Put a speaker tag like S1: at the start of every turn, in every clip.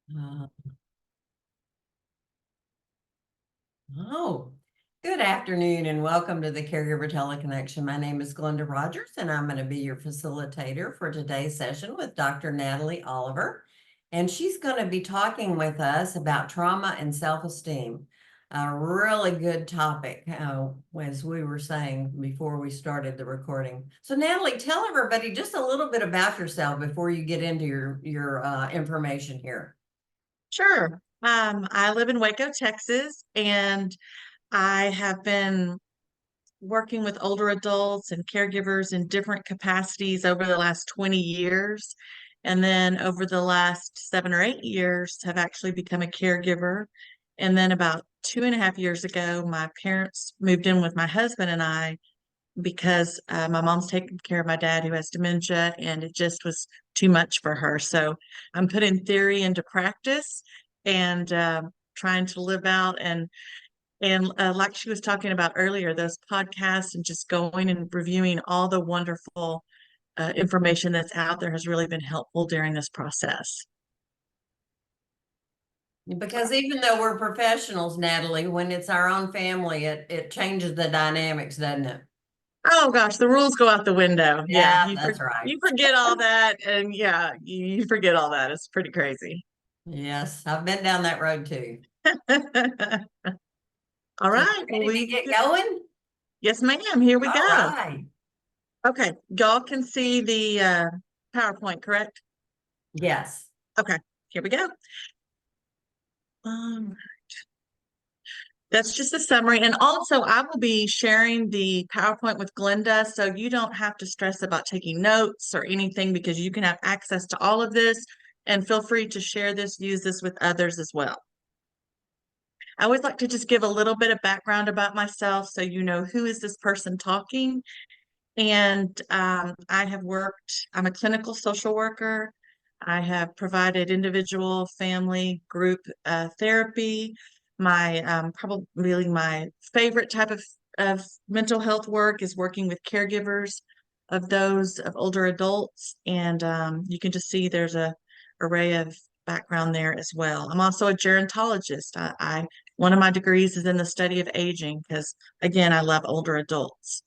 S1: Uh, oh, good afternoon and welcome to the Caregiver Teleconnection. My name is Glenda Rogers and I'm going to be your facilitator for today's session with Dr. Natalee Oliver. And she's going to be talking with us about trauma and self-esteem. A really good topic, as we were saying before we started the recording. So Natalee, tell everybody just a little bit about yourself before you get into your information here.
S2: Sure. I live in Waco, Texas, and I have been working with older adults and caregivers in different capacities over the last 20 years. And then over the last 7 or 8 years, have actually become a caregiver. And then about 2.5 years ago, my parents moved in with my husband and I because my mom's taking care of my dad who has dementia, and it just was too much for her. So I'm putting theory into practice and trying to live out and like she was talking about earlier, those podcasts and just going and reviewing all the wonderful information that's out there has really been helpful during this process.
S1: Because even though we're professionals, Natalee, when it's our own family, it changes the dynamics, doesn't it?
S2: Oh gosh, the rules go out the window. Yeah,
S1: Yeah, that's right.
S2: you forget all that, and yeah, you forget all that. It's pretty crazy.
S1: Yes, I've been down that road too.
S2: All
S1: So you
S2: right, well,
S1: ready to get going?
S2: yes, ma'am. Here we
S1: All
S2: go.
S1: right.
S2: Okay, y'all can see the PowerPoint, correct?
S1: Yes.
S2: Okay, here we go. Um, that's just a summary. And also, I will be sharing the PowerPoint with Glenda, so you don't have to stress about taking notes or anything because you can have access to all of this, and feel free to share this, use this with others as well. I always like to just give a little bit of background about myself so you know who is this person talking. And I'm a clinical social worker. I have provided individual, family, group therapy. Probably my favorite type of mental health work is working with caregivers of those of older adults. And you can just see there's a array of background there as well. I'm also a gerontologist. One of my degrees is in the study of aging because, again, I love older adults.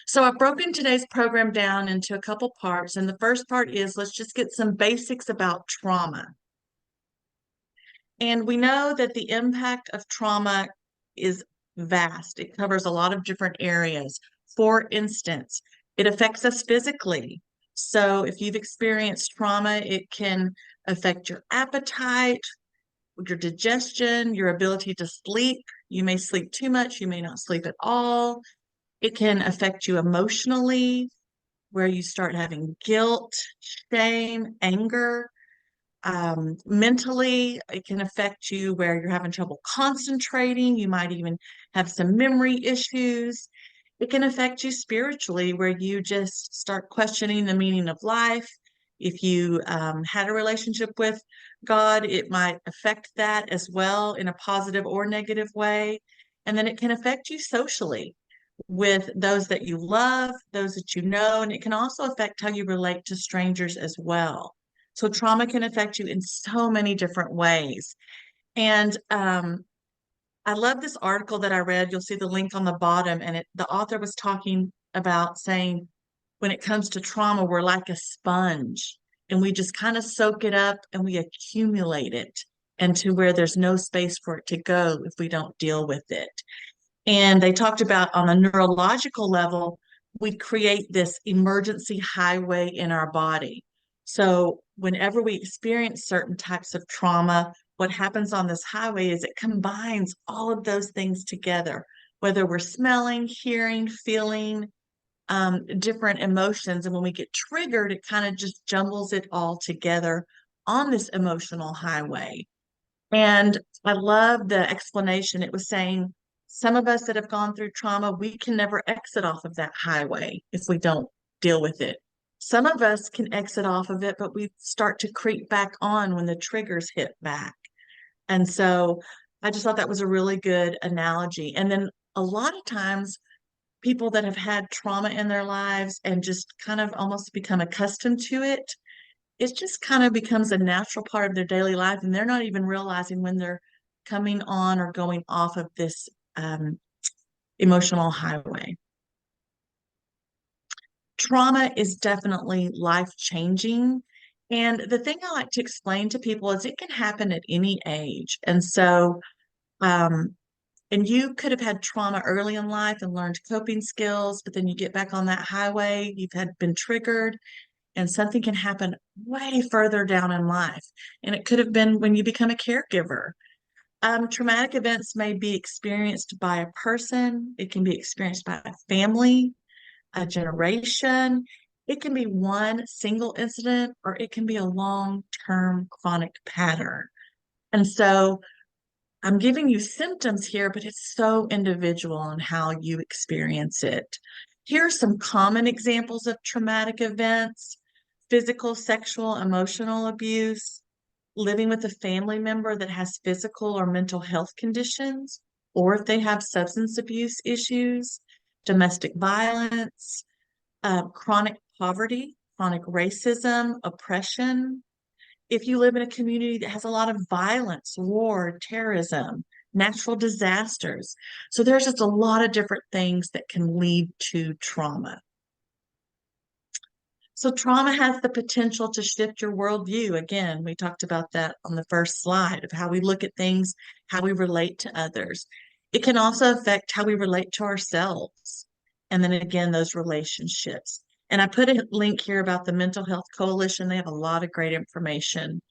S2: So I've broken today's program down into a couple parts. And the first part is let's just get some basics about trauma. And we know that the impact of trauma is vast. It covers a lot of different areas. For instance, it affects us physically. So if you've experienced trauma, it can affect your appetite, your digestion, your ability to sleep. You may sleep too much, you may not sleep at all. It can affect you emotionally, where you start having guilt, shame, anger. Mentally, it can affect you where you're having trouble concentrating. You might even have some memory issues. It can affect you spiritually, where you just start questioning the meaning of life. If you had a relationship with God, it might affect that as well in a positive or negative way. And then it can affect you socially with those that you love, those that you know, and it can also affect how you relate to strangers as well. So trauma can affect you in so many different ways. And I love this article that I read. You'll see the link on the bottom, and the author was talking about saying when it comes to trauma, we're like a sponge and we just kind of soak it up and we accumulate it and to where there's no space for it to go if we don't deal with it. And they talked about on a neurological level, we create this emergency highway in our body. So whenever we experience certain types of trauma, what happens on this highway is it combines all of those things together, whether we're smelling, hearing, feeling, different emotions. And when we get triggered, it kind of just jumbles it all together on this emotional highway. And I love the explanation. It was saying some of us that have gone through trauma, we can never exit off of that highway if we don't deal with it. Some of us can exit off of it, but we start to creep back on when the triggers hit back. And so I just thought that was a really good analogy. And then a lot of times, people that have had trauma in their lives and just kind of almost become accustomed to it, it just kind of becomes a natural part of their daily life, and they're not even realizing when they're coming on or going off of this emotional highway. Trauma is definitely life-changing. And the thing I like to explain to people is it can happen at any age. And so, um, and you could have had trauma early in life and learned coping skills, but then you get back on that highway, you've had been triggered, and something can happen way further down in life. And it could have been when you become a caregiver. Traumatic events may be experienced by a person, it can be experienced by a family, a generation. It can be one single incident, or it can be a long-term chronic pattern. And so I'm giving you symptoms here, but it's so individual on how you experience it. Here are some common examples of traumatic events: physical, sexual, emotional abuse, living with a family member that has physical or mental health conditions, or if they have substance abuse issues, domestic violence, chronic poverty, chronic racism, oppression. If you live in a community that has a lot of violence, war, terrorism, natural disasters. So there's just a lot of different things that can lead to trauma. So trauma has the potential to shift your worldview. Again, we talked about that on the first slide of how we look at things, how we relate to others. It can also affect how we relate to ourselves. And then again, those relationships. And I put a link here about the Mental Health Coalition. They have a lot of great information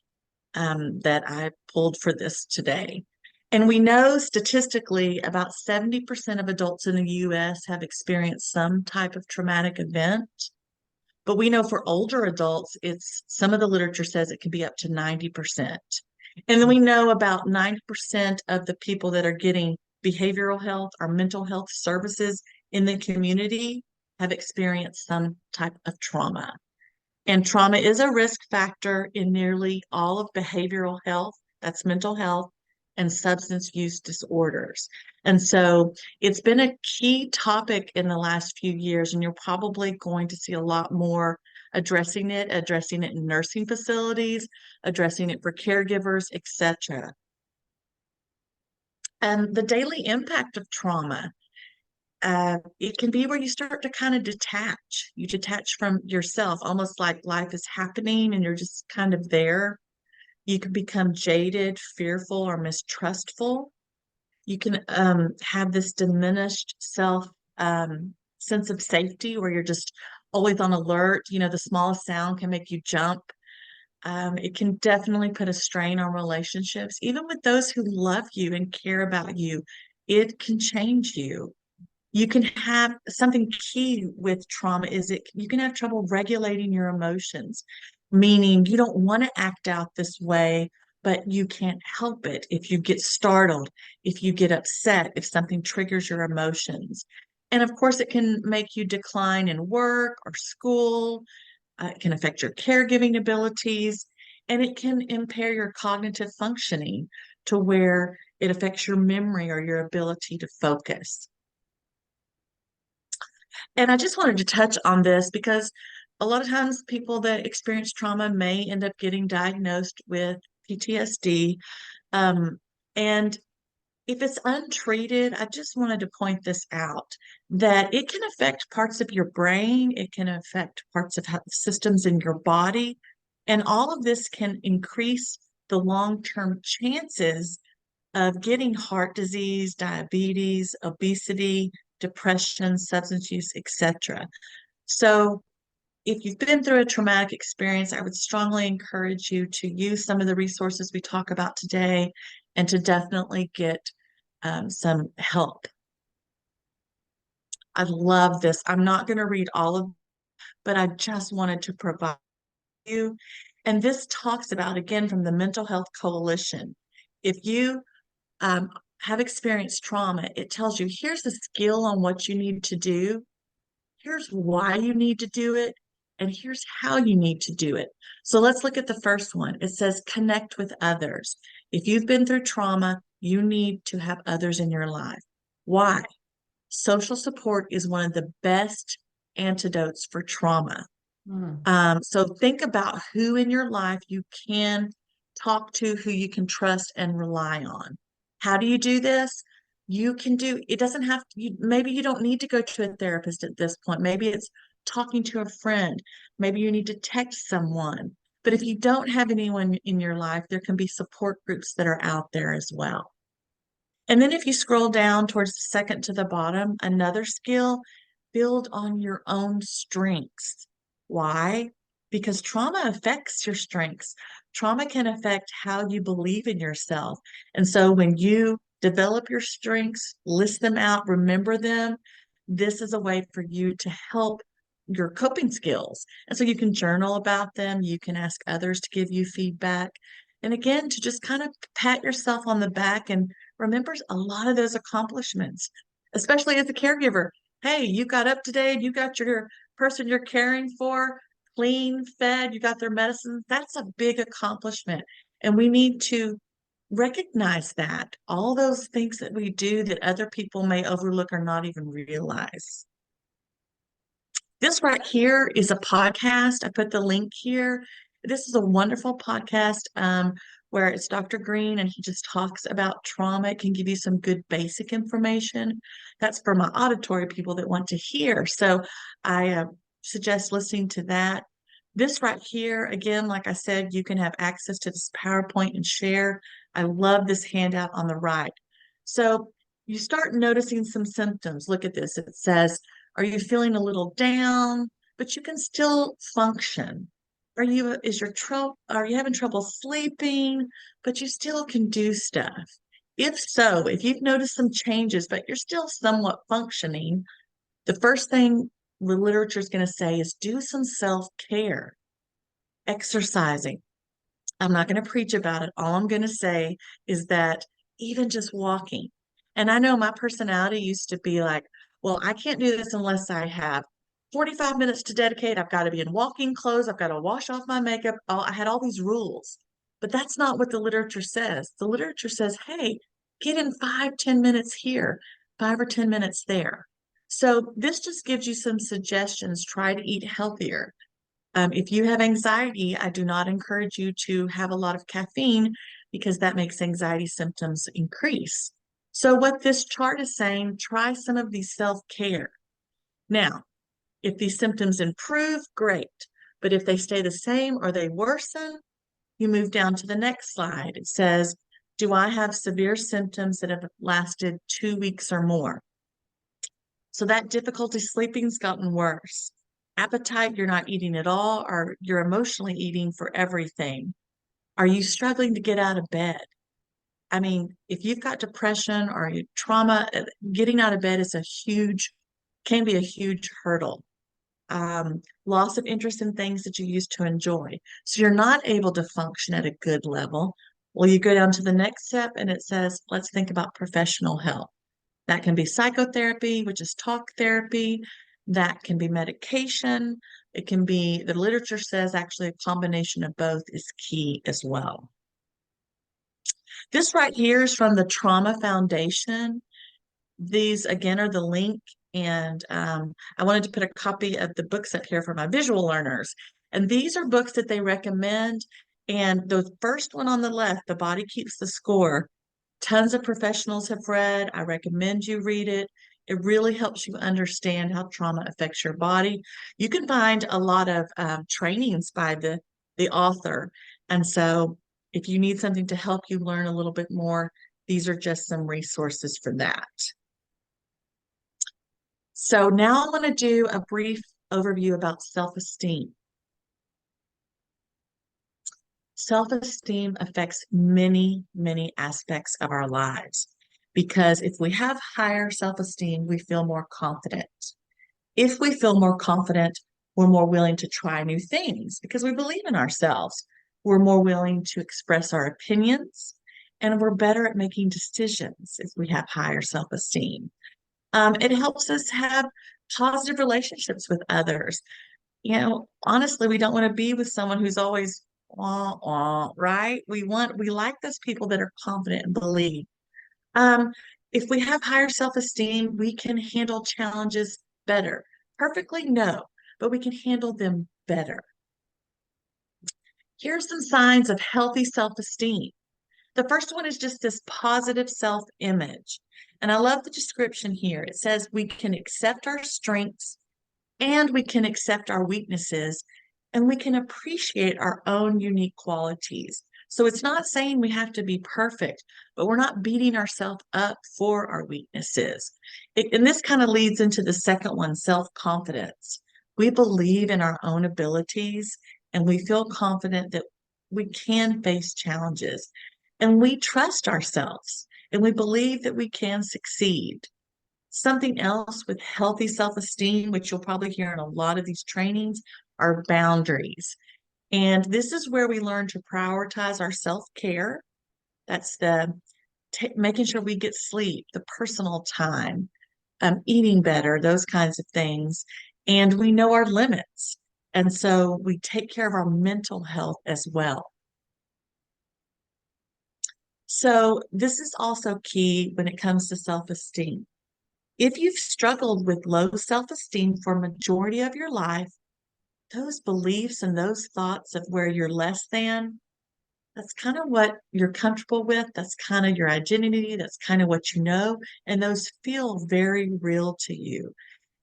S2: that I pulled for this today. And we know statistically about 70% of adults in the US have experienced some type of traumatic event. But we know for older adults, it's some of the literature says it can be up to 90%. And then we know about 90% of the people that are getting behavioral health or mental health services in the community have experienced some type of trauma. And trauma is a risk factor in nearly all of behavioral health, that's mental health, and substance use disorders. And so it's been a key topic in the last few years, and you're probably going to see a lot more addressing it in nursing facilities, addressing it for caregivers, etc. And the daily impact of trauma. It can be where you start to kind of detach. You detach from yourself, almost like life is happening and you're just kind of there. You can become jaded, fearful, or mistrustful. You can have this diminished self sense of safety where you're just always on alert. You know, the smallest sound can make you jump. It can definitely put a strain on relationships, even with those who love you and care about you. It can change you. You can have something key with trauma is it you can have trouble regulating your emotions, meaning you don't want to act out this way, but you can't help it if you get startled, if you get upset, if something triggers your emotions. And of course, it can make you decline in work or school. It can affect your caregiving abilities, and it can impair your cognitive functioning to where it affects your memory or your ability to focus. And I just wanted to touch on this because a lot of times people that experience trauma may end up getting diagnosed with PTSD. And if it's untreated, I just wanted to point this out that it can affect parts of your brain, it can affect parts of systems in your body, and all of this can increase the long-term chances of getting heart disease, diabetes, obesity, depression, substance use, etc. So if you've been through a traumatic experience, I would strongly encourage you to use some of the resources we talk about today and to definitely get some help. I love this. I'm not going to read all of it, but I just wanted to provide you. And this talks about, again, from the Mental Health Coalition. If you um, have experienced trauma, it tells you here's the skill on what you need to do, here's why you need to do it, and here's how you need to do it. So let's look at the first one. It says connect with others. If you've been through trauma, you need to have others in your life. Why? Social support is one of the best antidotes for trauma.
S1: Mm.
S2: So think about who in your life you can talk to, who you can trust and rely on. How do you do this? You can do, it doesn't have to, maybe you don't need to go to a therapist at this point. Maybe it's talking to a friend. Maybe you need to text someone. But if you don't have anyone in your life, there can be support groups that are out there as well. And then if you scroll down towards the second to the bottom, another skill, build on your own strengths. Why? Because trauma affects your strengths. Trauma can affect how you believe in yourself. And so when you develop your strengths, list them out, remember them, this is a way for you to help your coping skills. And so you can journal about them, you can ask others to give you feedback. And again, to just kind of pat yourself on the back and remembers a lot of those accomplishments, especially as a caregiver. Hey, you got up today and you got your person you're caring for clean, fed, you got their medicine. That's a big accomplishment. And we need to recognize that all those things that we do that other people may overlook or not even realize. This right here is a podcast. I put the link here. This is a wonderful podcast where it's Dr. Green and he just talks about trauma. It can give you some good basic information. That's for my auditory people that want to hear. So I suggest listening to that. This right here, again, like I said, you can have access to this PowerPoint and share. I love this handout on the right. So you start noticing some symptoms. Look at this. It says, are you feeling a little down, but you can still function? Are you having trouble sleeping, but you still can do stuff? If so, if you've noticed some changes, but you're still somewhat functioning, the first thing the literature is going to say is do some self-care, exercising. I'm not going to preach about it. All I'm going to say is that even just walking, and I know my personality used to be like, well, I can't do this unless I have 45 minutes to dedicate. I've got to be in walking clothes. I've got to wash off my makeup. I had all these rules, but that's not what the literature says. The literature says, hey, get in 5, 10 minutes here, 5 or 10 minutes there. So this just gives you some suggestions. Try to eat healthier. If you have anxiety, I do not encourage you to have a lot of caffeine because that makes anxiety symptoms increase. So what this chart is saying, try some of these self-care. Now, if these symptoms improve, great. But if they stay the same or they worsen, you move down to the next slide. It says, do I have severe symptoms that have lasted 2 weeks or more? So that difficulty sleeping's gotten worse. Appetite, you're not eating at all, or you're emotionally eating for everything. Are you struggling to get out of bed? I mean, if you've got depression or trauma, getting out of bed is can be a huge hurdle. Loss of interest in things that you used to enjoy. So you're not able to function at a good level. Well, you go down to the next step and it says, let's think about professional help. That can be psychotherapy, which is talk therapy. That can be medication. It can be, the literature says actually a combination of both is key as well. This right here is from the Trauma Foundation. These again are the link, and I wanted to put a copy of the books up here for my visual learners. And these are books that they recommend. And the first one on the left, The Body Keeps the Score, tons of professionals have read. I recommend you read it. It really helps you understand how trauma affects your body. You can find a lot of trainings by the author. And so if you need something to help you learn a little bit more, these are just some resources for that. So now I want to do a brief overview about self-esteem. Self-esteem affects many, many aspects of our lives because if we have higher self-esteem, we feel more confident. If we feel more confident, we're more willing to try new things because we believe in ourselves. We're more willing to express our opinions and we're better at making decisions if we have higher self-esteem. It helps us have positive relationships with others. Honestly, we don't want to be with someone who's always wah, wah, right? We like those people that are confident and believe. Um, if we have higher self-esteem, we can handle challenges better. Perfectly, no, but we can handle them better. Here's some signs of healthy self-esteem. The first one is just this positive self-image. And I love the description here. It says we can accept our strengths and we can accept our weaknesses and we can appreciate our own unique qualities. So it's not saying we have to be perfect, but we're not beating ourselves up for our weaknesses. And this kind of leads into the second one, self-confidence. We believe in our own abilities and we feel confident that we can face challenges and we trust ourselves and we believe that we can succeed. Something else with healthy self-esteem, which you'll probably hear in a lot of these trainings, are boundaries. And this is where we learn to prioritize our self-care. That's the making sure we get sleep, the personal time, eating better, those kinds of things. And we know our limits. And so we take care of our mental health as well. So this is also key when it comes to self-esteem. If you've struggled with low self-esteem for a majority of your life, those beliefs and those thoughts of where you're less than, that's kind of what you're comfortable with. That's kind of your identity. That's kind of what you know. And those feel very real to you.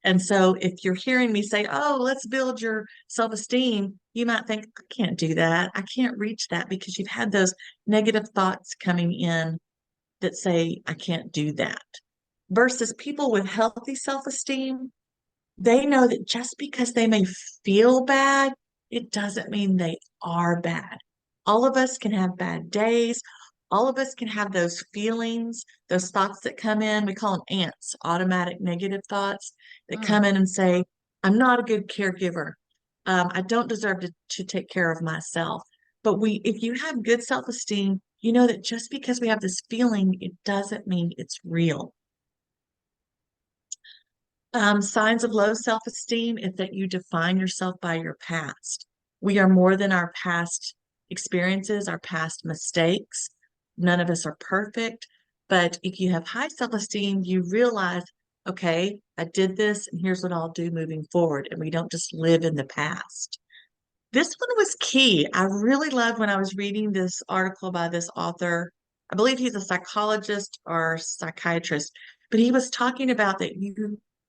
S2: And so if you're hearing me say, oh, let's build your self-esteem, you might think, I can't do that. I can't reach that because you've had those negative thoughts coming in that say, I can't do that. Versus people with healthy self-esteem, they know that just because they may feel bad, it doesn't mean they are bad. All of us can have bad days. All of us can have those feelings, those thoughts that come in. We call them ants, automatic negative thoughts that come in and say, I'm not a good caregiver. I don't deserve to take care of myself. But if you have good self-esteem, you know that just because we have this feeling, it doesn't mean it's real. Signs of low self-esteem is that you define yourself by your past. We are more than our past experiences, our past mistakes. None of us are perfect, but if you have high self-esteem, you realize, okay, I did this and here's what I'll do moving forward. And we don't just live in the past. This one was key. I really loved when I was reading this article by this author. I believe he's a psychologist or psychiatrist, but he was talking about that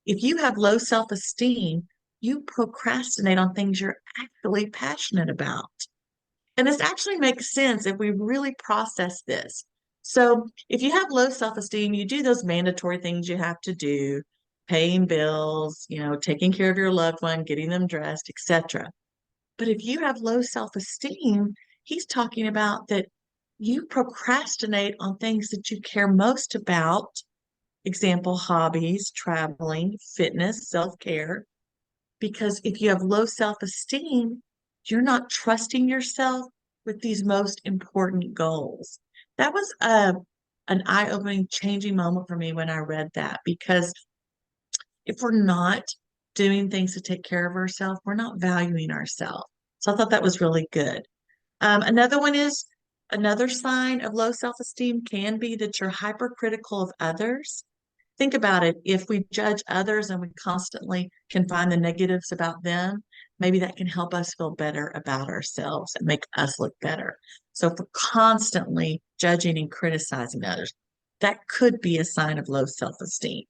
S2: if you have low self-esteem, you procrastinate on things you're actually passionate about. And this actually makes sense if we really process this. So if you have low self-esteem, you do those mandatory things you have to do, paying bills, taking care of your loved one, getting them dressed, etc. But if you have low self-esteem, he's talking about that you procrastinate on things that you care most about. Example, hobbies, traveling, fitness, self-care. Because if you have low self-esteem, you're not trusting yourself with these most important goals. That was an eye-opening, changing moment for me when I read that, because if we're not doing things to take care of ourselves, we're not valuing ourselves. So I thought that was really good. Another sign of low self-esteem can be that you're hypercritical of others. Think about it. If we judge others and we constantly can find the negatives about them, maybe that can help us feel better about ourselves and make us look better. So if we're constantly judging and criticizing others, that could be a sign of low self-esteem.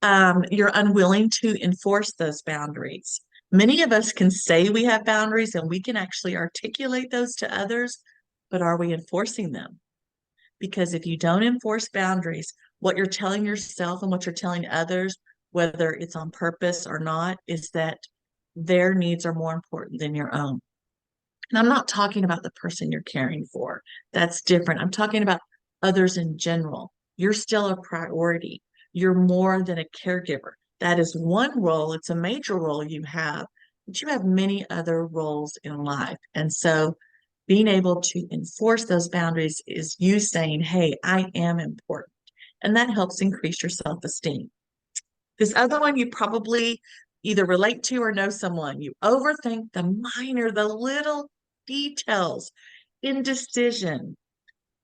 S2: You're unwilling to enforce those boundaries. Many of us can say we have boundaries and we can actually articulate those to others, but are we enforcing them? Because if you don't enforce boundaries, what you're telling yourself and what you're telling others, whether it's on purpose or not, is that their needs are more important than your own. And I'm not talking about the person you're caring for. That's different. I'm talking about others in general. You're still a priority. You're more than a caregiver. That is one role. It's a major role you have, but you have many other roles in life. And so being able to enforce those boundaries is you saying, hey, I am important. And that helps increase your self-esteem. This other one you probably either relate to or know someone. You overthink the little details. Indecision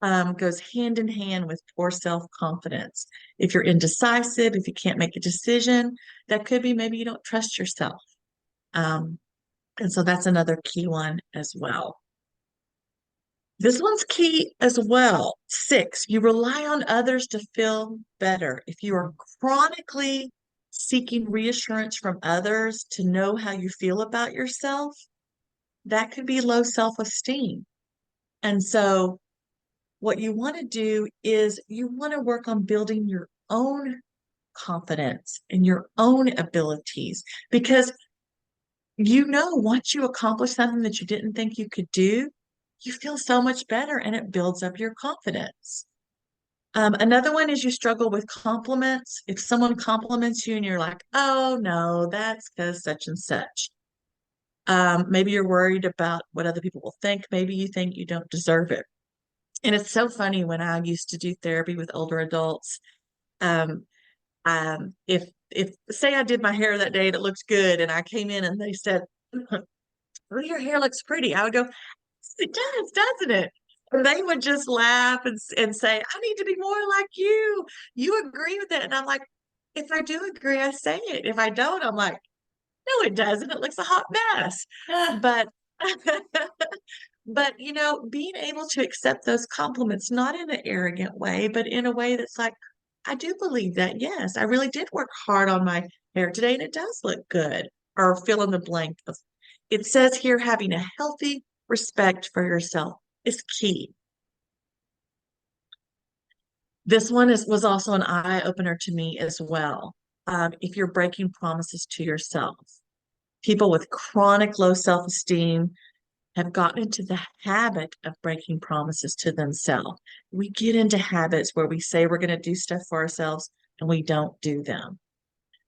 S2: goes hand in hand with poor self-confidence. If you're indecisive, if you can't make a decision, that could be maybe you don't trust yourself. And so that's another key one as well. This one's key as well. 6, you rely on others to feel better. If you are chronically seeking reassurance from others to know how you feel about yourself, that could be low self-esteem. And so what you want to do is you want to work on building your own confidence and your own abilities, because once you accomplish something that you didn't think you could do, you feel so much better and it builds up your confidence. Another one is you struggle with compliments. If someone compliments you and you're like, oh no, that's because such and such. Maybe you're worried about what other people will think. Maybe you think you don't deserve it. And it's so funny, when I used to do therapy with older adults, um, if say I did my hair that day and it looked good and I came in and they said, well, your hair looks pretty, I would go, it does, doesn't it? And they would just laugh and say, I need to be more like you. You agree with it. And I'm like, if I do agree, I say it. If I don't, I'm like, no, it doesn't. It looks a hot mess.
S1: Ah,
S2: But but being able to accept those compliments, not in an arrogant way, but in a way that's like, I do believe that, yes, I really did work hard on my hair today and it does look good. Or fill in the blank of, it says here, having a healthy respect for yourself is key. This one was also an eye opener to me as well. If you're breaking promises to yourself, people with chronic low self-esteem have gotten into the habit of breaking promises to themselves. We get into habits where we say we're going to do stuff for ourselves and we don't do them.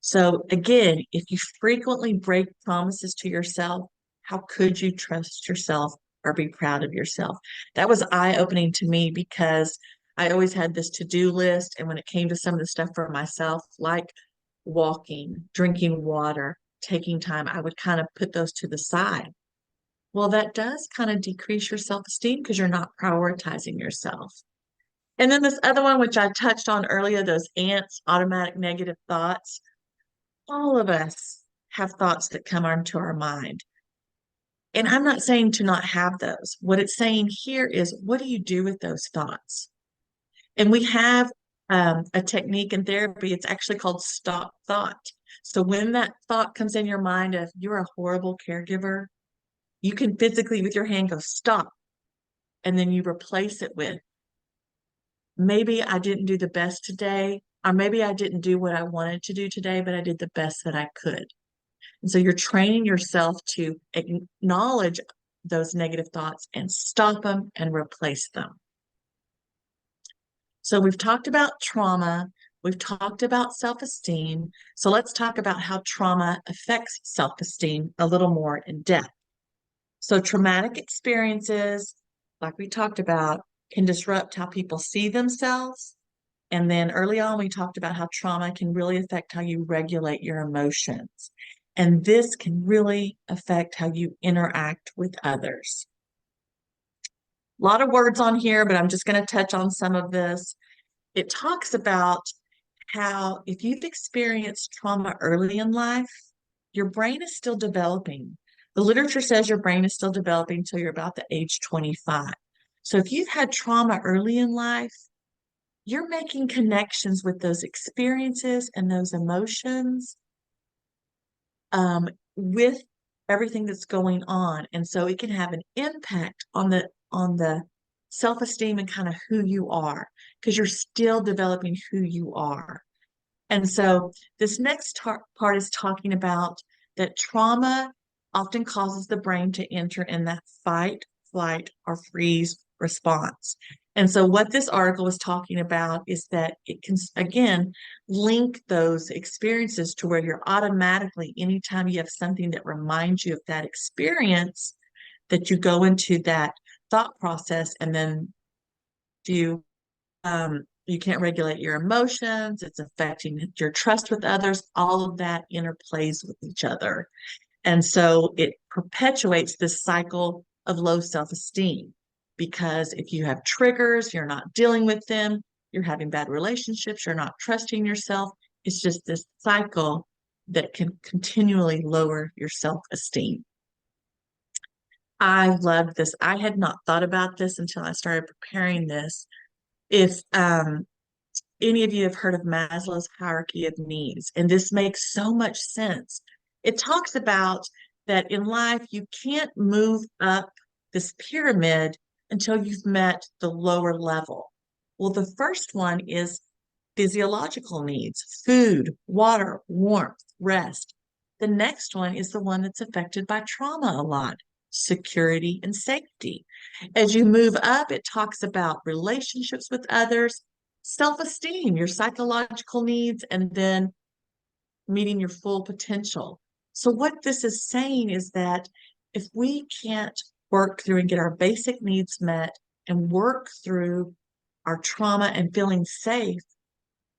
S2: So again, if you frequently break promises to yourself, how could you trust yourself or be proud of yourself? That was eye-opening to me, because I always had this to-do list. And when it came to some of the stuff for myself, like walking, drinking water, taking time, I would kind of put those to the side. Well, that does kind of decrease your self-esteem because you're not prioritizing yourself. And then this other one, which I touched on earlier, those ants, automatic negative thoughts. All of us have thoughts that come onto our mind. And I'm not saying to not have those. What it's saying here is, what do you do with those thoughts? And we have a technique in therapy. It's actually called stop thought. So when that thought comes in your mind of you're a horrible caregiver, you can physically with your hand go stop. And then you replace it with, maybe I didn't do the best today, or maybe I didn't do what I wanted to do today, but I did the best that I could. And so you're training yourself to acknowledge those negative thoughts and stop them and replace them. So we've talked about trauma, we've talked about self-esteem. So let's talk about how trauma affects self-esteem a little more in depth. So traumatic experiences, like we talked about, can disrupt how people see themselves. And then early on, we talked about how trauma can really affect how you regulate your emotions. And this can really affect how you interact with others. A lot of words on here, but I'm just going to touch on some of this. It talks about how if you've experienced trauma early in life, your brain is still developing. The literature says your brain is still developing until you're about the age 25. So if you've had trauma early in life, you're making connections with those experiences and those emotions with everything that's going on. And so it can have an impact on the self-esteem and kind of who you are, because you're still developing who you are. And so this next part is talking about that trauma often causes the brain to enter in that fight, flight, or freeze response. And so what this article is talking about is that it can, again, link those experiences to where you're automatically, anytime you have something that reminds you of that experience, that you go into that thought process, and then you can't regulate your emotions. It's affecting your trust with others. All of that interplays with each other. And so it perpetuates this cycle of low self-esteem, because if you have triggers, you're not dealing with them, you're having bad relationships, you're not trusting yourself. It's just this cycle that can continually lower your self-esteem. I love this. I had not thought about this until I started preparing this. If any of you have heard of Maslow's hierarchy of needs, and this makes so much sense. It talks about that in life, you can't move up this pyramid until you've met the lower level. Well, the first one is physiological needs: food, water, warmth, rest. The next one is the one that's affected by trauma a lot: security and safety. As you move up, it talks about relationships with others, self-esteem, your psychological needs, and then meeting your full potential. So what this is saying is that if we can't work through and get our basic needs met and work through our trauma and feeling safe,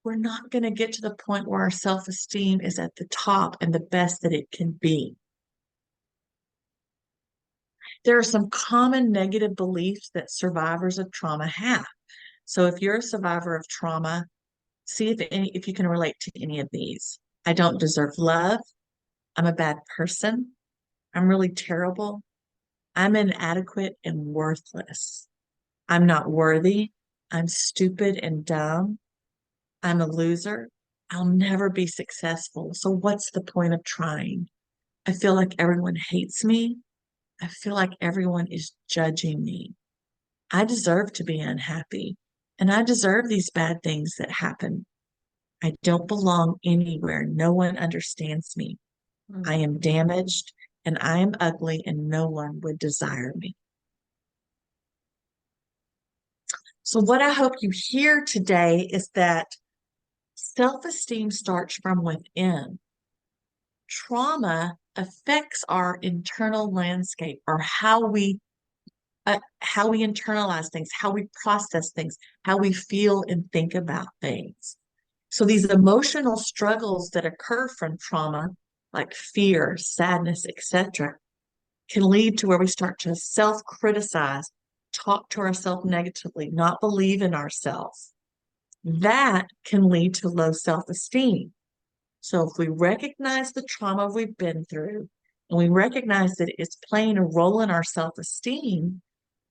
S2: we're not going to get to the point where our self-esteem is at the top and the best that it can be. There are some common negative beliefs that survivors of trauma have. So if you're a survivor of trauma, see if you can relate to any of these. I don't deserve love. I'm a bad person. I'm really terrible. I'm inadequate and worthless. I'm not worthy. I'm stupid and dumb. I'm a loser. I'll never be successful. So what's the point of trying? I feel like everyone hates me. I feel like everyone is judging me. I deserve to be unhappy, and I deserve these bad things that happen. I don't belong anywhere. No one understands me. I am damaged, and I am ugly, and no one would desire me. So what I hope you hear today is that self-esteem starts from within. Trauma affects our internal landscape, or how we internalize things, how we process things, how we feel and think about things. So these emotional struggles that occur from trauma, like fear, sadness, etc., can lead to where we start to self-criticize, talk to ourselves negatively, not believe in ourselves. That can lead to low self-esteem. So if we recognize the trauma we've been through, and we recognize that it's playing a role in our self-esteem,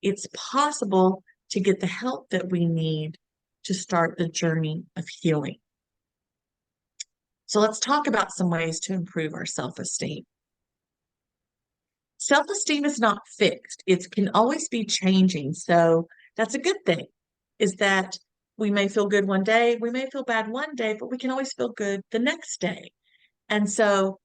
S2: it's possible to get the help that we need to start the journey of healing. So let's talk about some ways to improve our self-esteem. Self-esteem is not fixed. It can always be changing. So that's a good thing, is that we may feel good one day, we may feel bad one day, but we can always feel good the next day. And so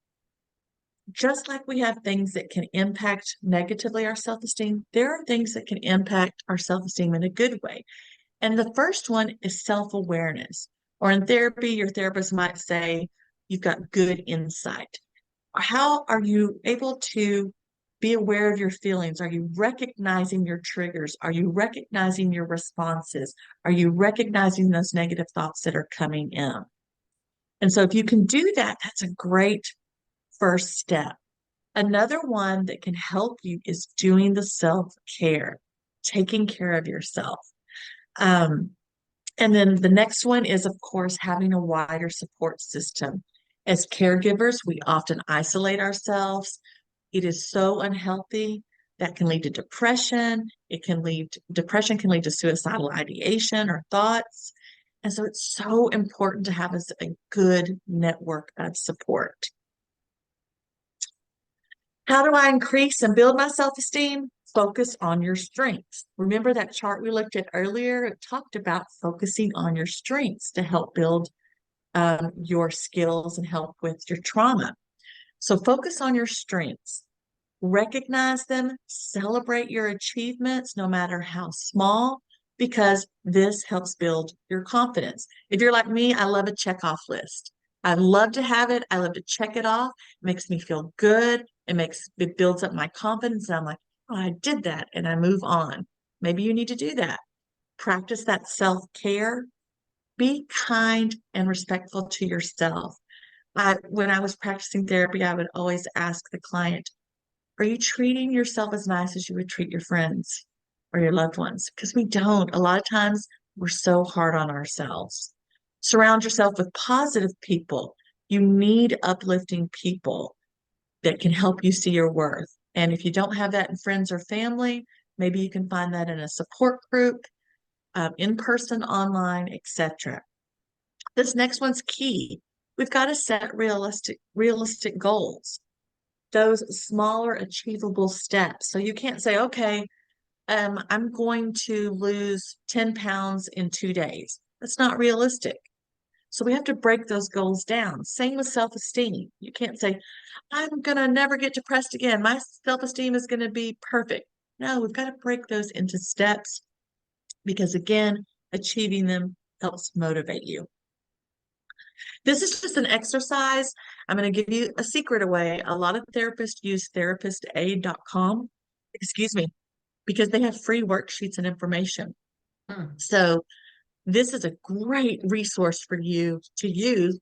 S2: just like we have things that can impact negatively our self-esteem, there are things that can impact our self-esteem in a good way. And the first one is self-awareness. Or in therapy, your therapist might say, you've got good insight. How are you able to be aware of your feelings? Are you recognizing your triggers? Are you recognizing your responses? Are you recognizing those negative thoughts that are coming in? And so if you can do that, that's a great first step. Another one that can help you is doing the self-care, taking care of yourself. And then the next one is, of course, having a wider support system. As caregivers, we often isolate ourselves. It is so unhealthy. That can lead to depression. Depression can lead to suicidal ideation or thoughts. And so it's so important to have a good network of support. How do I increase and build my self-esteem? Focus on your strengths. Remember that chart we looked at earlier? It talked about focusing on your strengths to help build your skills and help with your trauma. So focus on your strengths. Recognize them, celebrate your achievements, no matter how small, because this helps build your confidence. If you're like me, I love a checkoff list. I love to have it. I love to check it off. It makes me feel good. It builds up my confidence. And I'm like, oh, I did that, and I move on. Maybe you need to do that. Practice that self-care. Be kind and respectful to yourself. When I was practicing therapy, I would always ask the client, are you treating yourself as nice as you would treat your friends or your loved ones? Because we don't. A lot of times we're so hard on ourselves. Surround yourself with positive people. You need uplifting people that can help you see your worth. And if you don't have that in friends or family, maybe you can find that in a support group, in person, online, etc. This next one's key. We've got to set realistic goals, those smaller, achievable steps. So you can't say, okay, I'm going to lose 10 pounds in 2 days. That's not realistic. So we have to break those goals down. Same with self-esteem. You can't say, I'm going to never get depressed again. My self-esteem is going to be perfect. No, we've got to break those into steps because, again, achieving them helps motivate you. This is just an exercise. I'm going to give you a secret away. A lot of therapists use therapistaid.com, excuse me, because they have free worksheets and information.
S1: Hmm.
S2: So this is a great resource for you to use.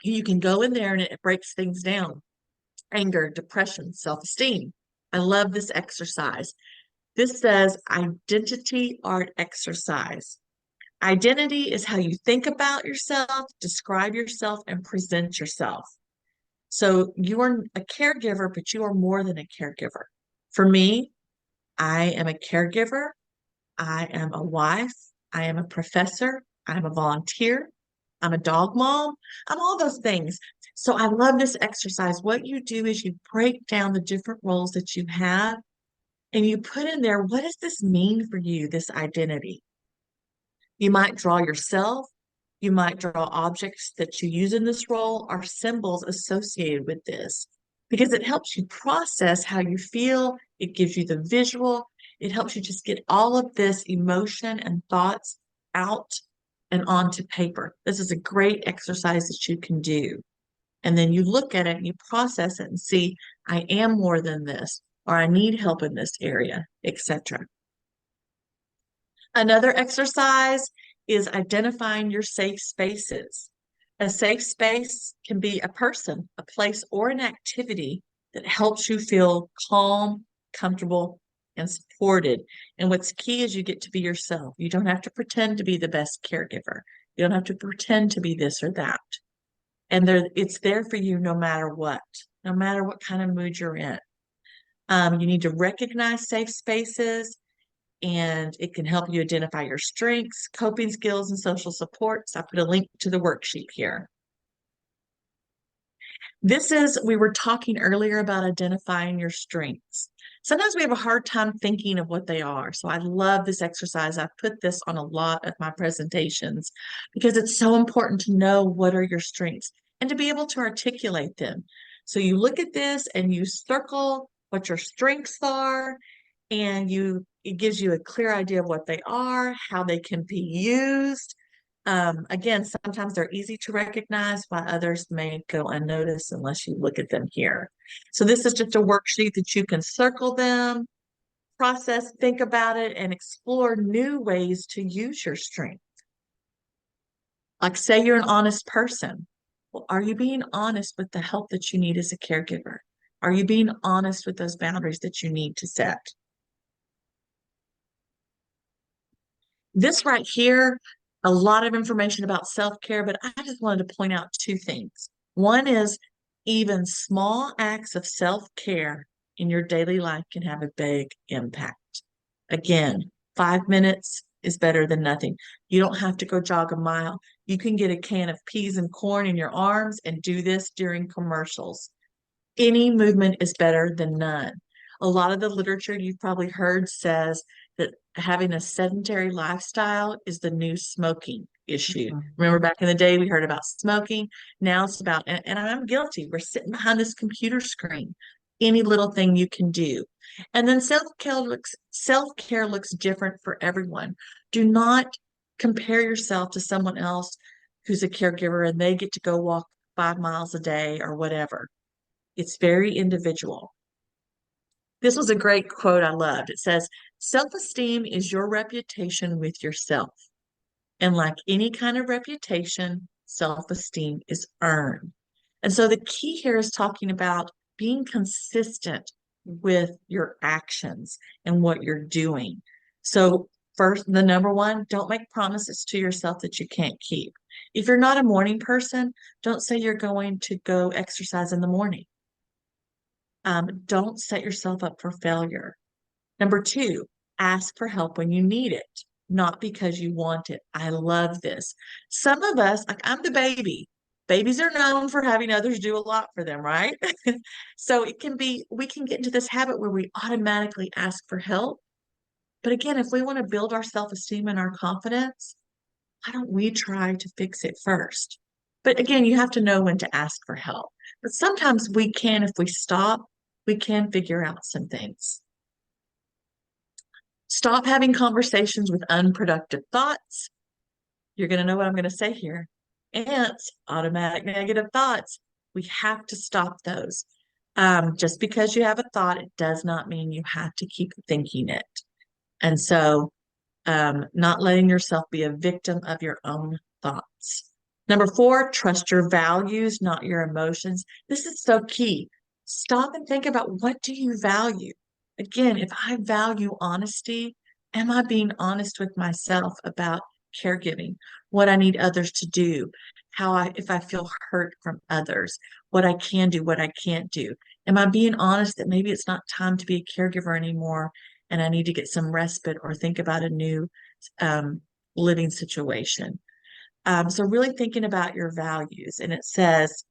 S2: You can go in there and it breaks things down. Anger, depression, self-esteem. I love this exercise. This says identity art exercise. Identity is how you think about yourself, describe yourself, and present yourself. So you are a caregiver, but you are more than a caregiver. For me, I am a caregiver. I am a wife. I am a professor. I'm a volunteer. I'm a dog mom. I'm all those things. So I love this exercise. What you do is you break down the different roles that you have and you put in there, what does this mean for you, this identity? You might draw yourself. You might draw objects that you use in this role or symbols associated with this because it helps you process how you feel. It gives you the visual. It helps you just get all of this emotion and thoughts out and onto paper. This is a great exercise that you can do. And then you look at it and you process it and see, I am more than this, or I need help in this area, etc. Another exercise is identifying your safe spaces. A safe space can be a person, a place, or an activity that helps you feel calm, comfortable, and supported. And what's key is you get to be yourself. You don't have to pretend to be the best caregiver. You don't have to pretend to be this or that. And it's there for you no matter what kind of mood you're in. You need to recognize safe spaces and it can help you identify your strengths, coping skills, and social supports. I put a link to the worksheet here. We were talking earlier about identifying your strengths. Sometimes we have a hard time thinking of what they are. So I love this exercise. I've put this on a lot of my presentations because it's so important to know what are your strengths and to be able to articulate them. So you look at this and you circle what your strengths are, and it gives you a clear idea of what they are, how they can be used. Again, sometimes they're easy to recognize, while others may go unnoticed unless you look at them here. So this is just a worksheet that you can circle them, process, think about it, and explore new ways to use your strength. Like say you're an honest person. Well, are you being honest with the help that you need as a caregiver? Are you being honest with those boundaries that you need to set? This right here, a lot of information about self-care, but I just wanted to point out two things. One is even small acts of self-care in your daily life can have a big impact. Again, 5 minutes is better than nothing. You don't have to go jog a mile. You can get a can of peas and corn in your arms and do this during commercials. Any movement is better than none. A lot of the literature you've probably heard says that having a sedentary lifestyle is the new smoking issue.
S1: Mhm.
S2: Remember back in the day, we heard about smoking. Now it's about, and I'm guilty, we're sitting behind this computer screen. Any little thing you can do. And then self-care looks different for everyone. Do not compare yourself to someone else who's a caregiver and they get to go walk 5 miles a day or whatever. It's very individual. This was a great quote I loved. It says, self-esteem is your reputation with yourself. And like any kind of reputation, self-esteem is earned. And so the key here is talking about being consistent with your actions and what you're doing. So the number one, don't make promises to yourself that you can't keep. If you're not a morning person, don't say you're going to go exercise in the morning. Don't set yourself up for failure. Number two, ask for help when you need it, not because you want it. I love this. Some of us, like I'm the baby. Babies are known for having others do a lot for them, right? So we can get into this habit where we automatically ask for help. But again, if we want to build our self-esteem and our confidence, why don't we try to fix it first? But again, you have to know when to ask for help. But sometimes we can, if we stop, we can figure out some things. Stop having conversations with unproductive thoughts. You're going to know what I'm going to say here. Ants, automatic negative thoughts. We have to stop those. Just because you have a thought, it does not mean you have to keep thinking it. And so, not letting yourself be a victim of your own thoughts. Number four, trust your values, not your emotions. This is so key. Stop and think about, what do you value? Again, if I value honesty, am I being honest with myself about caregiving, what I need others to do, if I feel hurt from others, what I can do, what I can't do? Am I being honest that maybe it's not time to be a caregiver anymore and I need to get some respite or think about a new living situation? So really thinking about your values. And it says,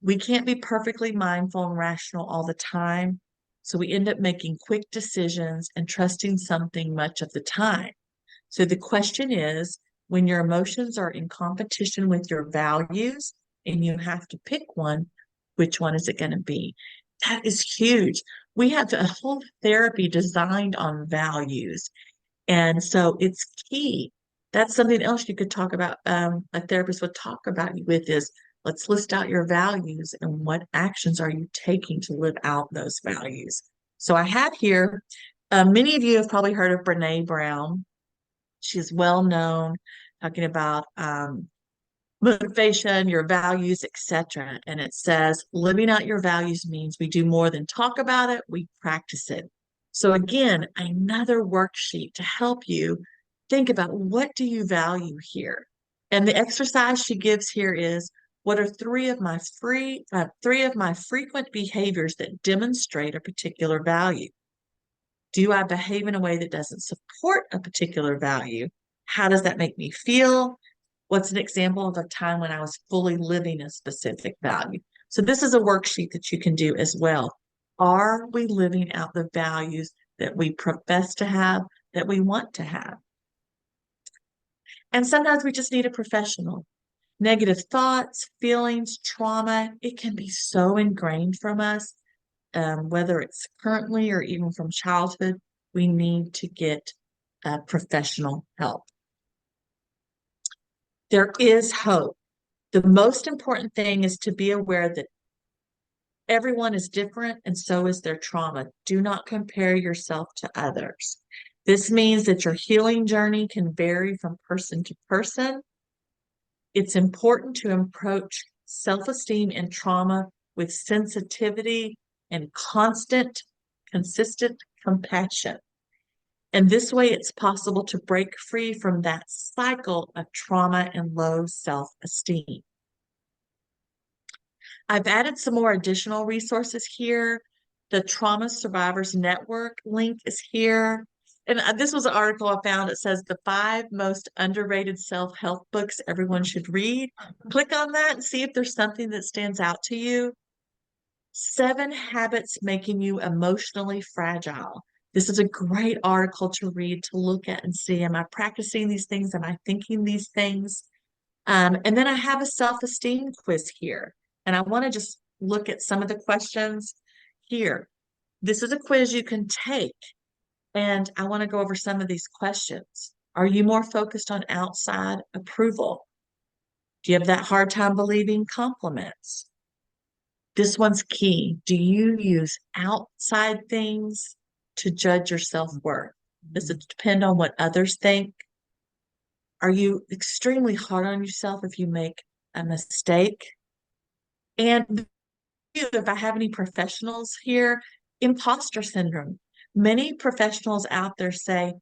S2: we can't be perfectly mindful and rational all the time. So we end up making quick decisions and trusting something much of the time. So the question is, when your emotions are in competition with your values and you have to pick one, which one is it going to be? That is huge. We have a whole therapy designed on values. And so it's key. That's something else you could talk about. A therapist would talk about you with is, let's list out your values and what actions are you taking to live out those values. So I have here, many of you have probably heard of Brene Brown. She's well known, talking about motivation, your values, etc. And it says, living out your values means we do more than talk about it, we practice it. So again, another worksheet to help you think about, what do you value here? And the exercise she gives here is, what are three of my frequent behaviors that demonstrate a particular value? Do I behave in a way that doesn't support a particular value? How does that make me feel? What's an example of a time when I was fully living a specific value? So this is a worksheet that you can do as well. Are we living out the values that we profess to have, that we want to have? And sometimes we just need a professional. Negative thoughts, feelings, trauma, it can be so ingrained from us, whether it's currently or even from childhood. We need to get professional help. There is hope. The most important thing is to be aware that everyone is different and so is their trauma. Do not compare yourself to others. This means that your healing journey can vary from person to person. It's important to approach self-esteem and trauma with sensitivity and consistent compassion. And this way, it's possible to break free from that cycle of trauma and low self-esteem. I've added some more additional resources here. The Trauma Survivors Network link is here. And this was an article I found. It says the 5 most underrated self-help books everyone should read. Click on that and see if there's something that stands out to you. 7 Habits Making You Emotionally Fragile. This is a great article to read, to look at and see, am I practicing these things? Am I thinking these things? And then I have a self-esteem quiz here. And I want to just look at some of the questions here. This is a quiz you can take. And I want to go over some of these questions. Are you more focused on outside approval? Do you have that hard time believing compliments? This one's key. Do you use outside things to judge your self-worth? Does it depend on what others think? Are you extremely hard on yourself if you make a mistake? And if I have any professionals here, imposter syndrome. Many professionals out there say,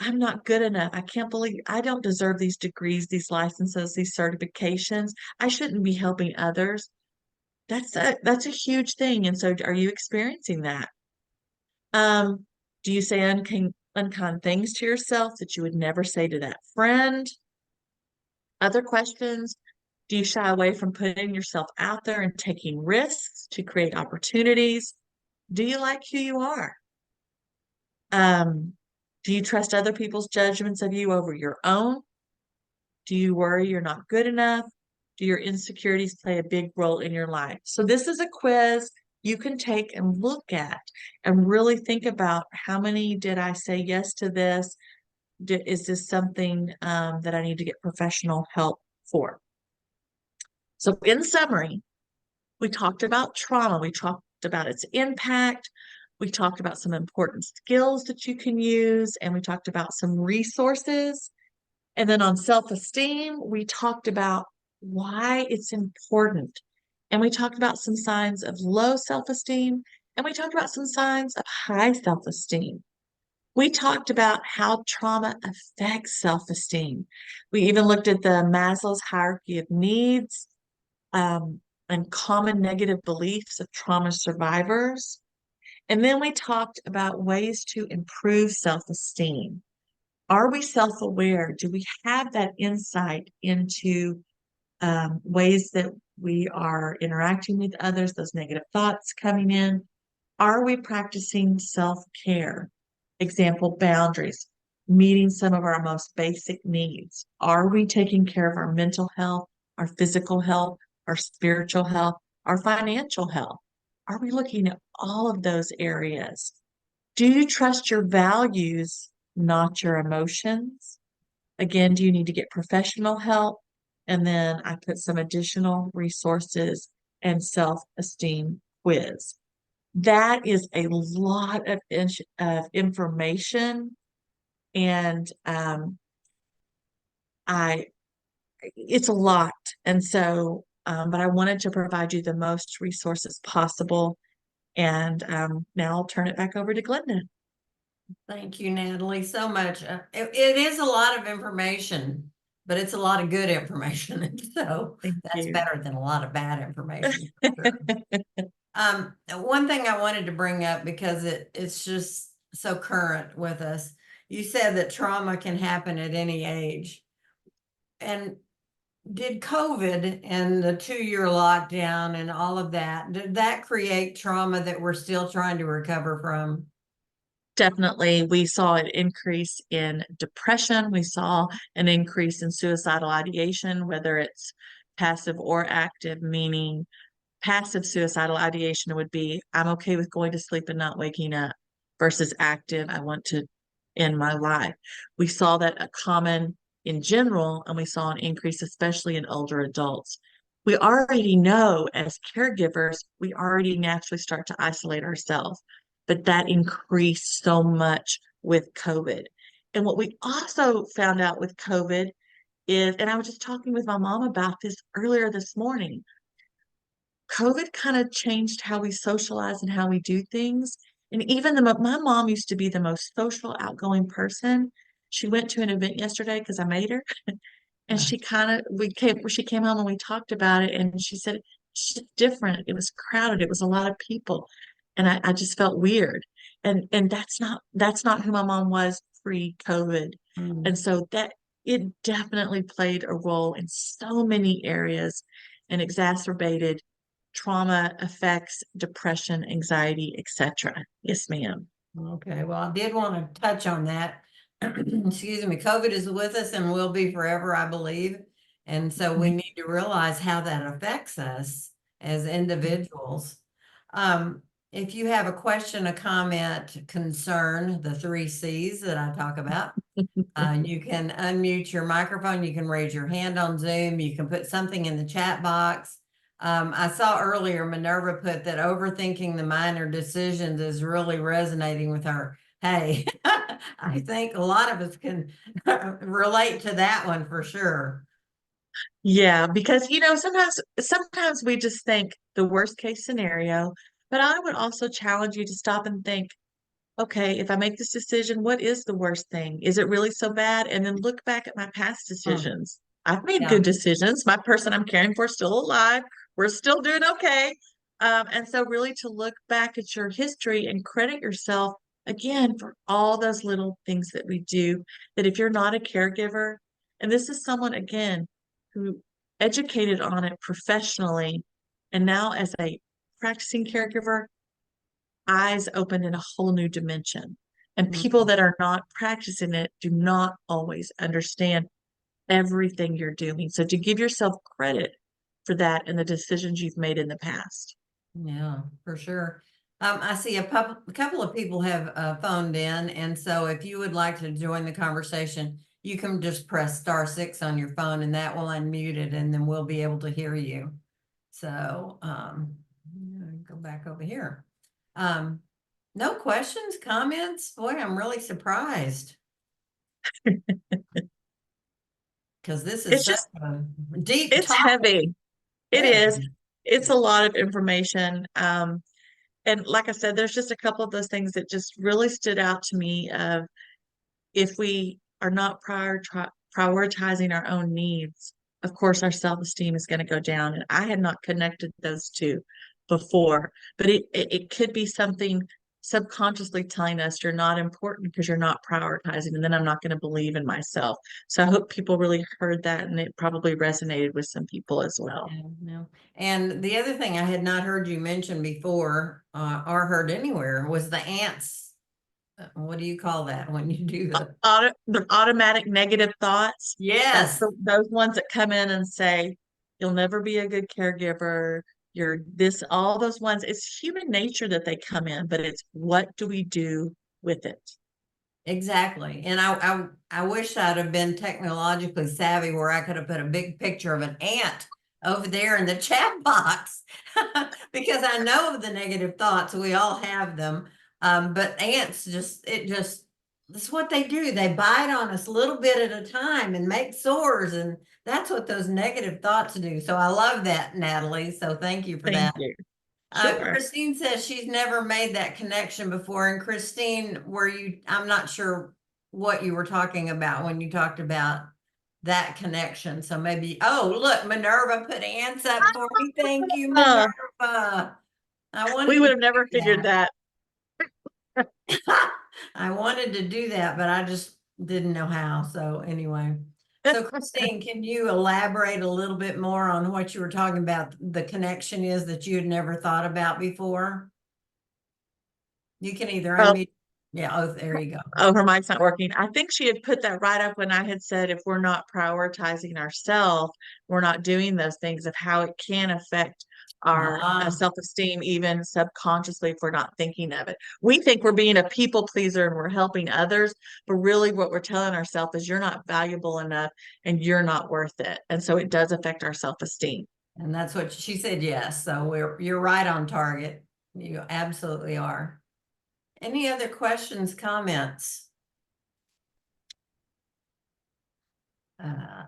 S2: I'm not good enough. I can't believe I don't deserve these degrees, these licenses, these certifications. I shouldn't be helping others. That's a huge thing. And so are you experiencing that? Um, do you say unkind things to yourself that you would never say to that friend? Other questions. Do you shy away from putting yourself out there and taking risks to create opportunities? Do you like who you are? Um, do you trust other people's judgments of you over your own? Do you worry you're not good enough? Do your insecurities play a big role in your life? So this is a quiz you can take and look at and really think about how many did I say yes to this? Is this something that I need to get professional help for? So in summary, we talked about trauma. We talked about its impact. We talked about some important skills that you can use, and we talked about some resources. And then on self-esteem, we talked about why it's important. And we talked about some signs of low self-esteem, and we talked about some signs of high self-esteem. We talked about how trauma affects self-esteem. We even looked at the Maslow's hierarchy of needs, um, and common negative beliefs of trauma survivors. And then we talked about ways to improve self-esteem. Are we self-aware? Do we have that insight into ways that we are interacting with others, those negative thoughts coming in? Are we practicing self-care? Example, boundaries, meeting some of our most basic needs. Are we taking care of our mental health, our physical health, our spiritual health, our financial health? Are we looking at all of those areas? Do you trust your values, not your emotions? Again, do you need to get professional help? And then I put some additional resources and self-esteem quiz. That is a lot of information, and I it's a lot. And so, but I wanted to provide you the most resources possible. And now I'll turn it back over to Glenda.
S1: Thank you, Natalie, so much. It is a lot of information, but it's a lot of good information. So
S2: Thank
S1: that's
S2: you.
S1: better than a lot of bad information. For sure. One thing I wanted to bring up because it's just so current with us. You said that trauma can happen at any age. And did COVID and the 2-year lockdown and all of that, did that create trauma that we're still trying to recover from?
S2: Definitely, we saw an increase in depression. We saw an increase in suicidal ideation, whether it's passive or active, meaning passive suicidal ideation would be, I'm okay with going to sleep and not waking up, versus active, I want to end my life. We saw that a common in general, and we saw an increase, especially in older adults. We already know as caregivers, we already naturally start to isolate ourselves, but that increased so much with COVID. And what we also found out with COVID is, and I was just talking with my mom about this earlier this morning, COVID kind of changed how we socialize and how we do things. And even my mom used to be the most social, outgoing person. She went to an event yesterday because I made her, and she came home and we talked about it, and she said it's just different. It was crowded. It was a lot of people, and I just felt weird. And that's not who my mom was pre-COVID.
S1: Mm.
S2: And so that it definitely played a role in so many areas and exacerbated trauma effects, depression, anxiety, etc. Yes, ma'am.
S1: Okay, well, I did want to touch on that. Excuse me, COVID is with us and will be forever, I believe. And so we need to realize how that affects us as individuals. Um, if you have a question, a comment, concern, the 3 C's that I talk about, you can unmute your microphone, you can raise your hand on Zoom, you can put something in the chat box. I saw earlier Minerva put that overthinking the minor decisions is really resonating with her. Hey, I think a lot of us can relate to that one for sure.
S2: Yeah, because sometimes we just think the worst case scenario, but I would also challenge you to stop and think, okay, if I make this decision, what is the worst thing? Is it really so bad? And then look back at my past
S1: Mm,
S2: decisions. I've made
S1: yeah.
S2: good decisions. My person I'm caring for is still alive. We're still doing okay. And so really to look back at your history and credit yourself again for all those little things that we do, that if you're not a caregiver, and this is someone again who educated on it professionally, and now as a practicing caregiver, eyes opened in a whole new dimension. And people
S1: Mm,
S2: that are not practicing it do not always understand everything you're doing. So to give yourself credit for that and the decisions you've made in the past.
S1: yeah, for sure. I see a couple of people have phoned in, and so if you would like to join the conversation, you can just press *6 on your phone, and that will unmute it, and then we'll be able to hear you. So, go back over here. No questions, comments? Boy, I'm really surprised because this is
S2: It's
S1: such
S2: just,
S1: a deep
S2: it's
S1: topic.
S2: heavy. It
S1: It
S2: is.
S1: is.
S2: It's a lot of information. And like I said, there's just a couple of those things that just really stood out to me of if we are not prioritizing our own needs, of course, our self-esteem is going to go down. And I had not connected those two before, but it could be something subconsciously telling us you're not important because you're not prioritizing, and then I'm not going to believe in myself. So I hope people really heard that, and it probably resonated with some people as well.
S1: Yeah, no. And the other thing I had not heard you mention before, or heard anywhere, was the ants. What do you call that when you do
S2: The automatic negative thoughts, that's
S1: Yes,
S2: those ones that come in and say, you'll never be a good caregiver. You're this, all those ones. It's human nature that they come in, but it's what do we do with it?
S1: exactly. And I wish I'd have been technologically savvy where I could have put a big picture of an ant over there in the chat box because I know of the negative thoughts. We all have them. But ants that's what they do. They bite on us a little bit at a time and make sores. And that's what those negative thoughts do. So I love that, Natalie. So thank you for
S2: Thank
S1: that.
S2: you. Sure.
S1: Christine says she's never made that connection before. And Christine, I'm not sure what you were talking about when you talked about that connection. So maybe, oh, look, Minerva put ants up for me. Thank you,
S2: Uh,
S1: Minerva. I
S2: we
S1: wanted
S2: would
S1: to
S2: have never
S1: do
S2: figured that.
S1: that. I wanted to do that, but I just didn't know how. So anyway. So Christine, can you elaborate a little bit more on what you were talking about? The connection is that you had never thought about before? You can either
S2: Oh,
S1: unmute. Yeah, oh, there you go.
S2: oh, her mic's not working. I think she had put that right up when I had said if we're not prioritizing ourselves, we're not doing those things, of how it can affect our
S1: Ah,
S2: self-esteem, even subconsciously, if we're not thinking of it. We think we're being a people pleaser and we're helping others, but really what we're telling ourselves is you're not valuable enough and you're not worth it. And so it does affect our self-esteem.
S1: and that's what she said, yes. So you're right on target. You absolutely are. Any other questions, comments? Uh,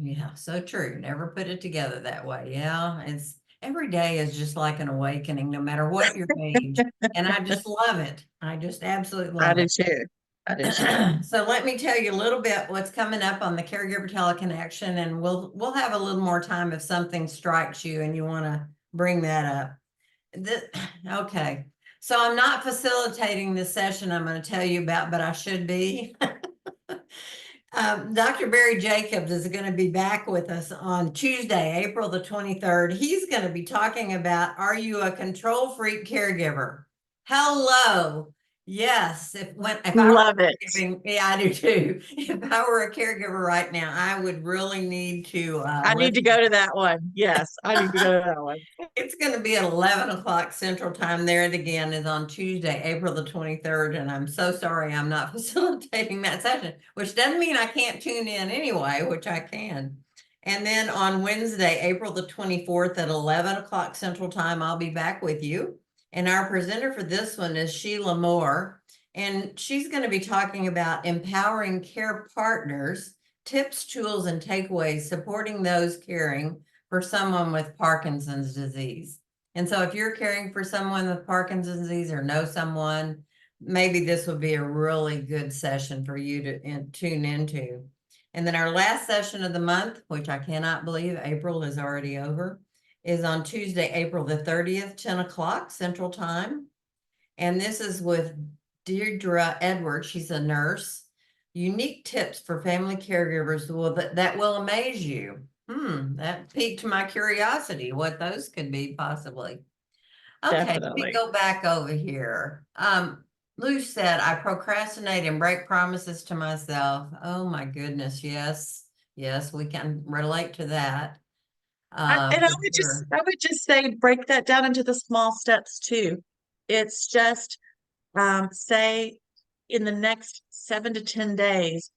S1: yeah, so true. Never put it together that way. Yeah, it's every day is just like an awakening, no matter what your age. And I just love it. I just absolutely
S2: I
S1: love
S2: do
S1: it.
S2: too. I do too.
S1: So let me tell you a little bit what's coming up on the Caregiver Teleconnection, and we'll have a little more time if something strikes you and you want to bring that up. Okay, so I'm not facilitating this session I'm going to tell you about, but I should be. Dr. Barry Jacobs is going to be back with us on Tuesday, April the 23rd. He's going to be talking about, are you a control freak caregiver? Hello. Yes. If I were
S2: Love it.
S1: giving, yeah, I do too. If I were a caregiver right now, I would really need to
S2: I need to
S1: listen.
S2: go to that one. Yes, I need to go to that one.
S1: It's going to be at 11 o'clock Central Time. There it again is on Tuesday, April the 23rd. And I'm so sorry I'm not facilitating that session, which doesn't mean I can't tune in anyway, which I can. And then on Wednesday, April the 24th at 11 o'clock Central Time, I'll be back with you. And our presenter for this one is Sheila Moore. And she's going to be talking about empowering care partners, tips, tools, and takeaways, supporting those caring for someone with Parkinson's disease. And so if you're caring for someone with Parkinson's disease or know someone, maybe this would be a really good session for you to tune into. And then our last session of the month, which I cannot believe April is already over, is on Tuesday, April the 30th, 10 o'clock Central Time. And this is with Deirdre Edwards. She's a nurse. Unique tips for family caregivers that will amaze you. That piqued my curiosity, what those could be possibly. Okay, let me
S2: Definitely.
S1: go back over here. Lou said, I procrastinate and break promises to myself. Oh my goodness, yes. Yes, we can relate to that.
S2: And
S1: For sure.
S2: I would just say break that down into the small steps too. It's just say in the next 7 to 10 days,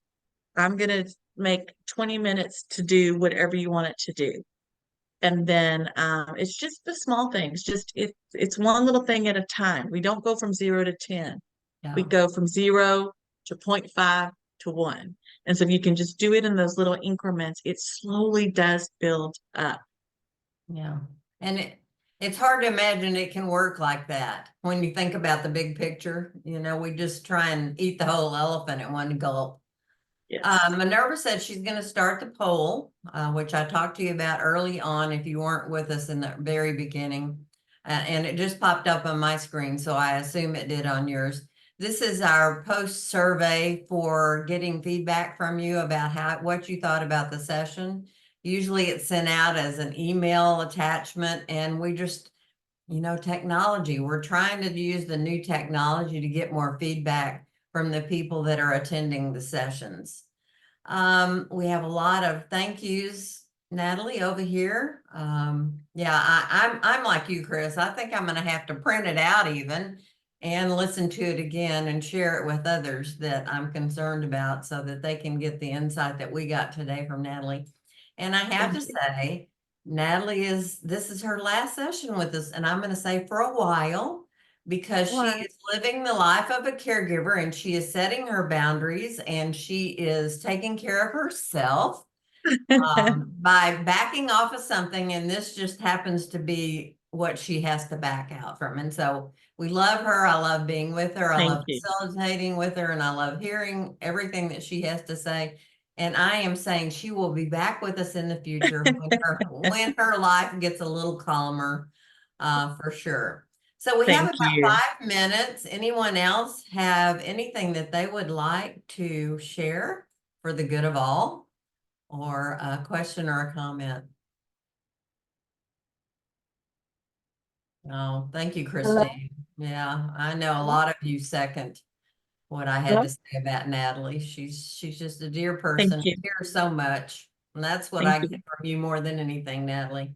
S2: I'm gonna make 20 minutes to do whatever you want it to do. And then it's just the small things. Just it's one little thing at a time. We don't go from 0 to 10. We
S1: Yeah.
S2: go from 0 to 0.5 to 1. And so if you can just do it in those little increments, it slowly does build up.
S1: Yeah. And it's hard to imagine it can work like that when you think about the big picture. We just try and eat the whole elephant at one gulp.
S2: Yes.
S1: Minerva said she's going to start the poll, which I talked to you about early on if you weren't with us in the very beginning. And it just popped up on my screen, so I assume it did on yours. This is our post survey for getting feedback from you about what you thought about the session. Usually it's sent out as an email attachment, and we just, technology, we're trying to use the new technology to get more feedback from the people that are attending the sessions. We have a lot of thank yous, Natalie, over here. Yeah, I'm like you, Chris. I think I'm gonna have to print it out even and listen to it again and share it with others that I'm concerned about so that they can get the insight that we got today from Natalie. And I have
S2: Thank
S1: to
S2: you.
S1: say, this is her last session with us, and I'm gonna say for a while, because she
S2: What?
S1: is living the life of a caregiver and she is setting her boundaries and she is taking care of herself by backing off of something. And this just happens to be what she has to back out from. And so we love her. I love being with her. I
S2: Thank
S1: love
S2: you.
S1: facilitating with her, and I love hearing everything that she has to say. And I am saying she will be back with us in the future when her life gets a little calmer, for sure. So we have
S2: Thank
S1: about
S2: you.
S1: 5 minutes. Anyone else have anything that they would like to share for the good of all, or a question or a comment? Oh, thank you,
S2: Hello?
S1: Christine. Yeah, I know a lot of you second what I had
S2: Hello?
S1: to say about Natalie. She's just a dear
S2: Thank
S1: person.
S2: you.
S1: Cares so much. And that's what
S2: Thank
S1: I get
S2: you.
S1: from you more than anything, Natalie.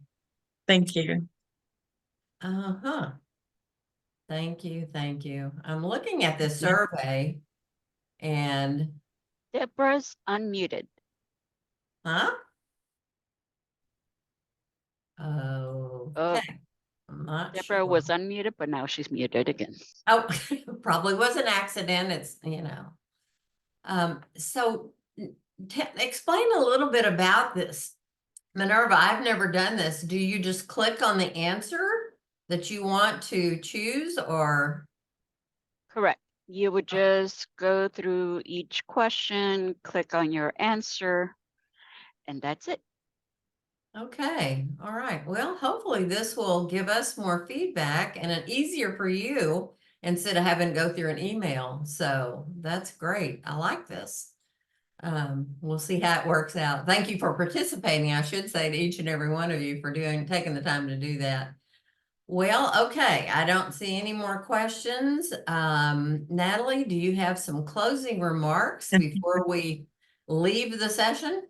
S2: Thank you.
S1: Uh-huh. Thank you. Thank you. I'm looking at this
S2: Yeah.
S1: survey and,
S3: Deborah's unmuted.
S1: huh?
S3: Oh,
S1: Okay. I'm not
S3: Deborah
S1: sure.
S3: was unmuted, but now she's muted again.
S1: Oh, probably was an accident. So explain a little bit about this. Minerva, I've never done this. Do you just click on the answer that you want to choose, or?
S3: Correct. You would just go through each question, click on your answer, and that's it.
S1: Okay, all right. Well, hopefully this will give us more feedback and it easier for you instead of having to go through an email. So that's great. I like this. We'll see how it works out. Thank you for participating. I should say to each and every one of you for taking the time to do that. Well, okay. I don't see any more questions. Natalie, do you have some closing remarks before we leave the session?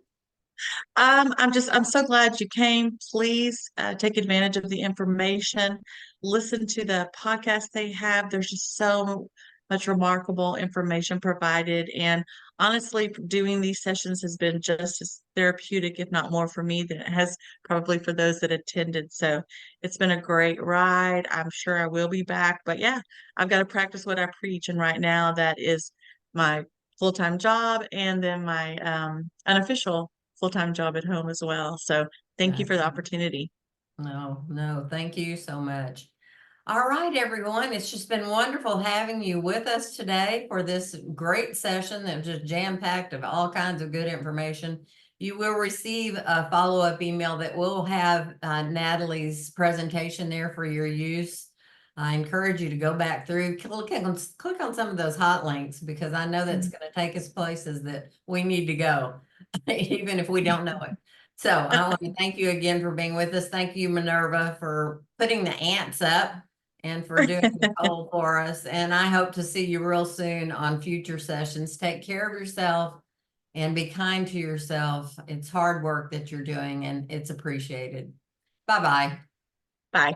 S2: I'm so glad you came. Please take advantage of the information. Listen to the podcast they have. There's just so much remarkable information provided. And honestly, doing these sessions has been just as therapeutic, if not more, for me than it has probably for those that attended. So it's been a great ride. I'm sure I will be back. But yeah, I've got to practice what I preach. And right now, that is my full-time job and then my unofficial full-time job at home as well. So thank you for the opportunity.
S1: No, thank you so much. All right, everyone. It's just been wonderful having you with us today for this great session that was just jam-packed of all kinds of good information. You will receive a follow-up email that will have Natalie's presentation there for your use. I encourage you to go back through, click on some of those hot links, because I know that's going to take us places that we need to go, even if we don't know it. So I want to thank you again for being with us. Thank you, Minerva, for putting the ants up and for doing the poll for us. And I hope to see you real soon on future sessions. Take care of yourself and be kind to yourself. It's hard work that you're doing and it's appreciated. Bye-bye.
S2: Bye.